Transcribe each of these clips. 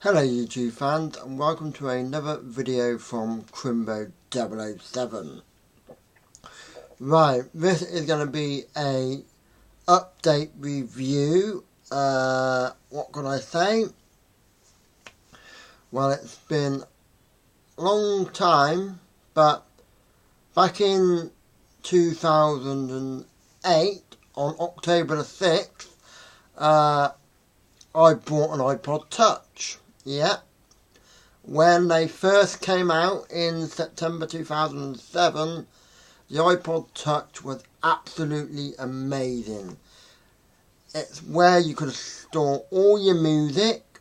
Hello YouTube fans, and welcome to another video from Crimbo007. Right, this is going to be a update review. What can I say? Well, it's been a long time, but back in 2008, on October the 6th, I bought an iPod Touch. Yeah, when they first came out in September 2007, the iPod Touch was absolutely amazing. It's where you could store all your music,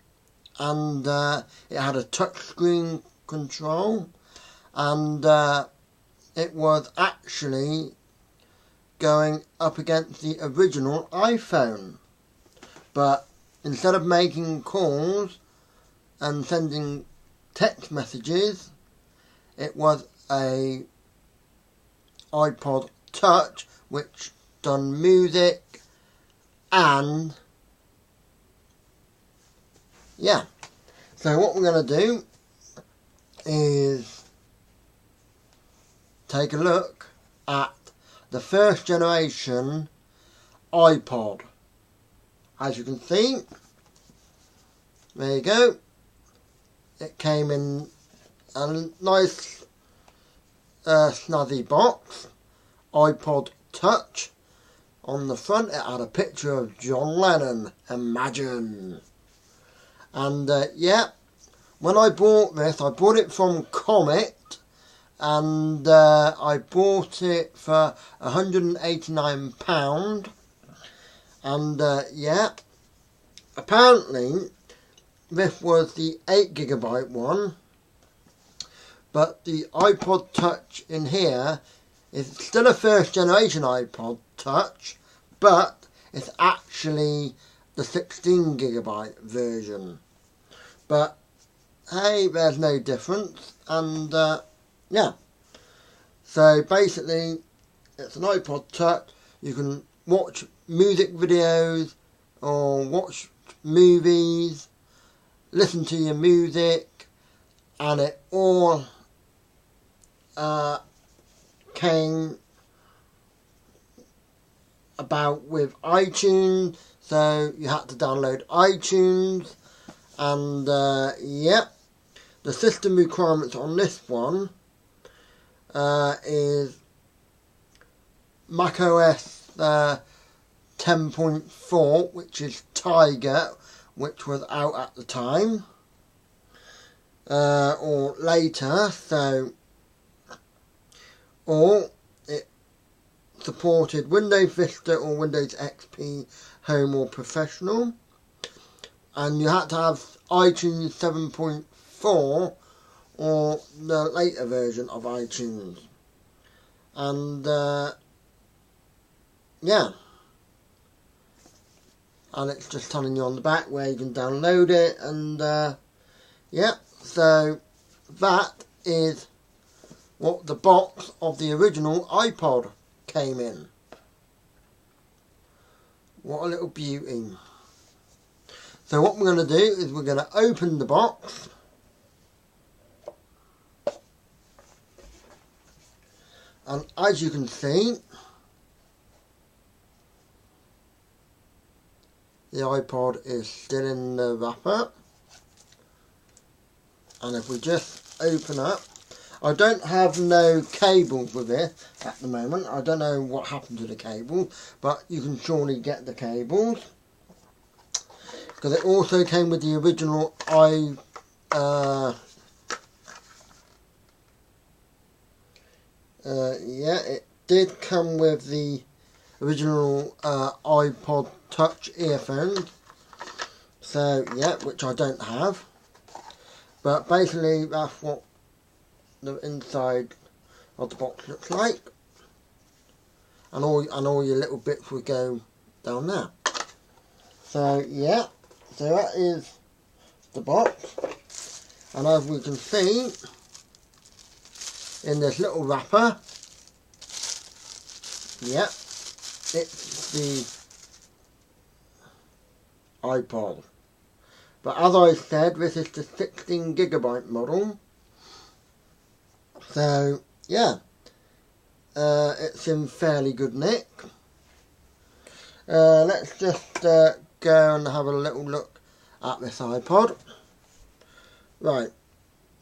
and it had a touchscreen control, and it was actually going up against the original iPhone. But instead of making calls and sending text messages, it was a iPod Touch which done music, and yeah. So what we're going to do is take a look at the first generation iPod. As you can see, there you go. It came in a nice snazzy box, iPod Touch. On the front it had a picture of John Lennon, imagine. And yeah, when I bought this, I bought it from Comet, and I bought it for £189. And yeah, apparently this was the 8GB one, but the iPod Touch in here is still a first generation iPod Touch, but it's actually the 16GB version. But hey, there's no difference, and yeah. So basically, it's an iPod Touch. You can watch music videos or watch movies, listen to your music, and it all came about with iTunes, so you had to download iTunes, and yeah, the system requirements on this one is macOS 10.4, which is Tiger, which was out at the time, or later, so, or it supported Windows Vista or Windows XP Home or Professional, and you had to have iTunes 7.4 or the later version of iTunes, and yeah. And it's just telling you on the back where you can download it, and yeah, so that is what the box of the original iPod came in. What a little beauty. So what we're going to do is we're going to open the box, and as you can see, the iPod is still in the wrapper. And if we just open up, I don't have no cables with it at the moment. I don't know what happened to the cables, but you can surely get the cables, because it also came with the original yeah, it did come with the original iPod Touch earphones, so yeah, which I don't have, but basically that's what the inside of the box looks like, and all your little bits will go down there. So yeah, so that is the box, and as we can see in this little wrapper, yeah, it's the iPod. But as I said, this is the 16GB model. So, yeah. It's in fairly good nick. Let's just go and have a little look at this iPod. Right,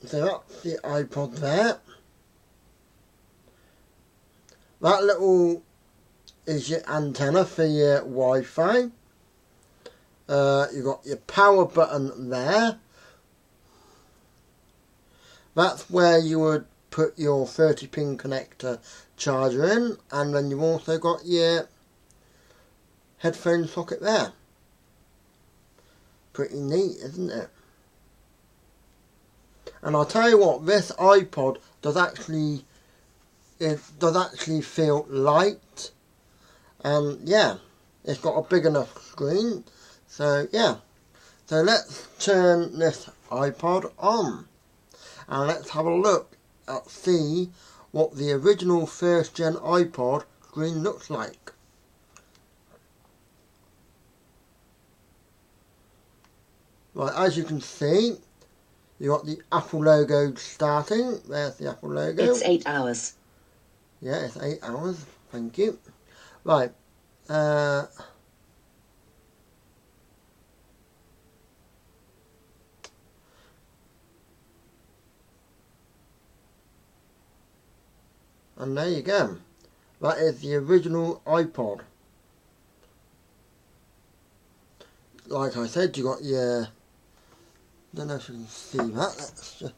so that's the iPod there. That little is your antenna for your Wi-Fi. You've got your power button there. That's where you would put your 30-pin connector charger in, and then you've also got your headphone socket there. Pretty neat, isn't it? And I'll tell you what, this iPod does actually feel light, and yeah, it's got a big enough screen. So yeah, so let's turn this iPod on and let's have a look at see what the original first gen iPod screen looks like. Right, as you can see, you got the Apple logo starting. There's the Apple logo. It's 8 hours. Yeah, it's 8 hours. Thank you. Right. And there you go. That is the original iPod. Like I said, you got your... don't know if you can see that. Let's just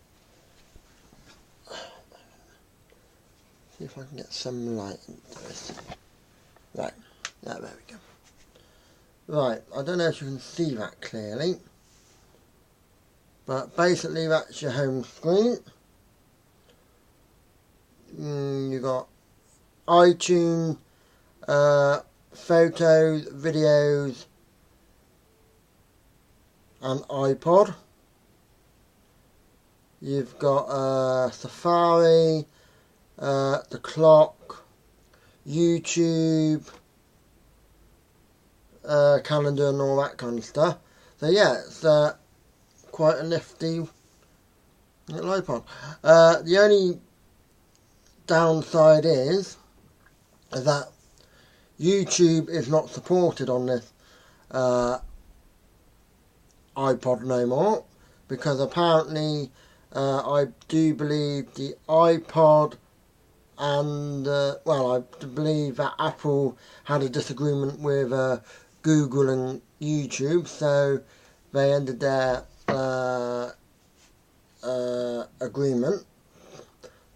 see if I can get some light into this. Right. Yeah, there we go. Right. I don't know if you can see that clearly. But basically that's your home screen. You got iTunes, photos, videos, and iPod. You've got Safari, the clock, YouTube, calendar and all that kind of stuff. So yeah, it's quite a nifty little iPod. The only downside is that YouTube is not supported on this iPod no more, because apparently I do believe the iPod and well, I believe that Apple had a disagreement with Google and YouTube, so they ended their agreement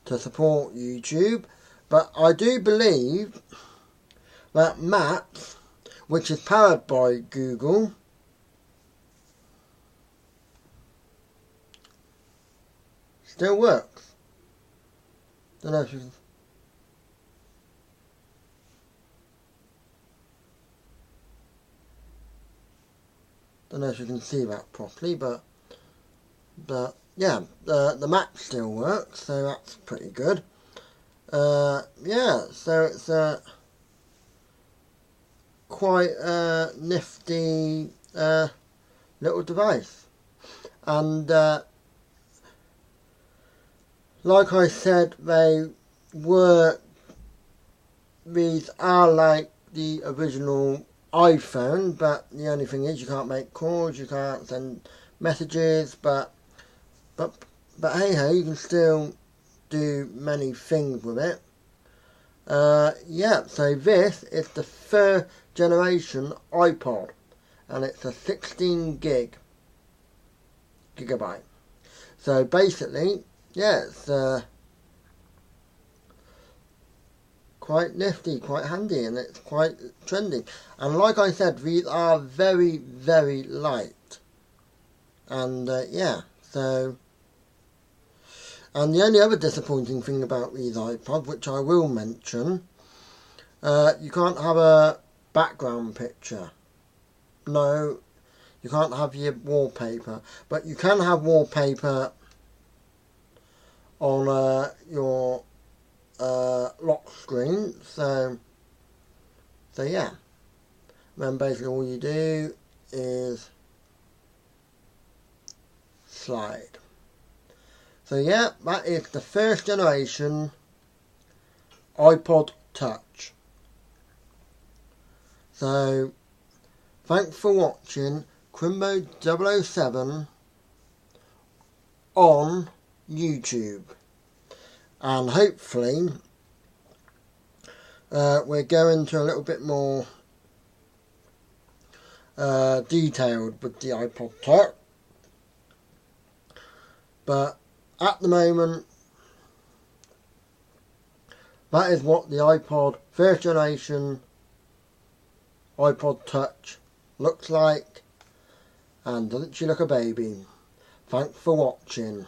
to support YouTube. But I do believe that Maps, which is powered by Google, still works. Don't know if you can... don't know if you can see that properly, but yeah, the map still works, so that's pretty good. Yeah, so it's quite a nifty little device. And like I said, these are like the original iPhone, but the only thing is you can't make calls, you can't send messages, but hey ho, you can still do many things with it. Yeah, so this is the third generation iPod, and it's a 16 gigabyte. So basically, yeah, it's quite nifty, quite handy, and it's quite trendy. And like I said, these are very, very light. And yeah, so... and the only other disappointing thing about these iPods, which I will mention, you can't have a background picture. No, you can't have your wallpaper, but you can have wallpaper on your lock screen. So yeah, then basically all you do is slide. So yeah, that is the first generation iPod Touch. So thanks for watching Crimbo007 on YouTube, and hopefully we're going to a little bit more detailed with the iPod Touch, but at the moment that is what the iPod first generation iPod Touch looks like, and doesn't she look a baby? Thanks for watching.